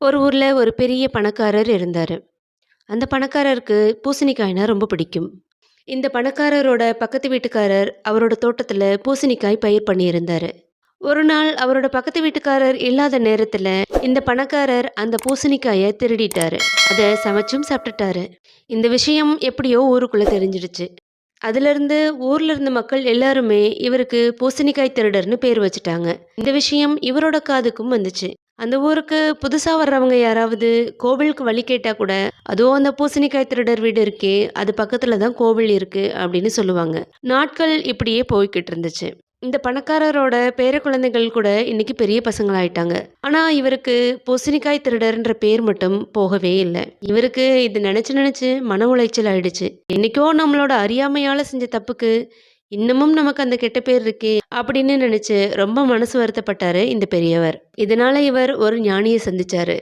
ஒரு ஊர்ல ஒரு பெரிய பணக்காரர் இருந்தாரு. அந்த பணக்காரருக்கு பூசணிக்காய்னா ரொம்ப பிடிக்கும். இந்த பணக்காரரோட பக்கத்து வீட்டுக்காரர் அவரோட தோட்டத்துல பூசணிக்காய் பயிர் பண்ணியிருந்தாரு. ஒரு நாள் அவரோட பக்கத்து வீட்டுக்காரர் இல்லாத நேரத்துல இந்த பணக்காரர் அந்த பூசணிக்காய திருடிட்டாரு. அத சமைச்சும் சாப்பிட்டுட்டாரு. இந்த விஷயம் எப்படியோ ஊருக்குள்ள தெரிஞ்சிடுச்சு. அதிலிருந்து ஊர்ல இருந்த மக்கள் எல்லாருமே இவருக்கு பூசணிக்காய் திருடர்னு பேர் வச்சுட்டாங்க. இந்த விஷயம் இவரோட காதுக்கும் வந்துச்சு. அந்த ஊருக்கு புதுசா வர்றவங்க யாராவது கோவிலுக்கு வழி கேட்டா கூட, "அதுவும் அந்த பூசணிக்காய் திருடர் வீடு இருக்கே, அது பக்கத்துல தான் கோவில் இருக்கு" அப்படின்னு சொல்லுவாங்க. நாட்கள் இப்படியே போய்க்கிட்டு இருந்துச்சு. இந்த பணக்காரரோட பேர குழந்தைகள் கூட இன்னைக்கு பெரிய பசங்களாயிட்டாங்க. ஆனா இவருக்கு பூசணிக்காய் திருடர்ன்ற பேர் மட்டும் போகவே இல்ல. இவருக்கு இது நெனச்சு நெனச்சு மன உளைச்சல் ஆயிடுச்சு. என்னைக்கோ நம்மளோட அறியாமையால செஞ்ச தப்புக்கு, இன்னமும் நமக்கு அந்த கெட்ட பேர் இருக்கே! அப்படின்னு நெனச்சு ரொம்ப மனசு வருத்தப்பட்டாரு இந்த பெரியவர். இதனால இவர் ஒரு ஞானிய சந்திச்சாரு.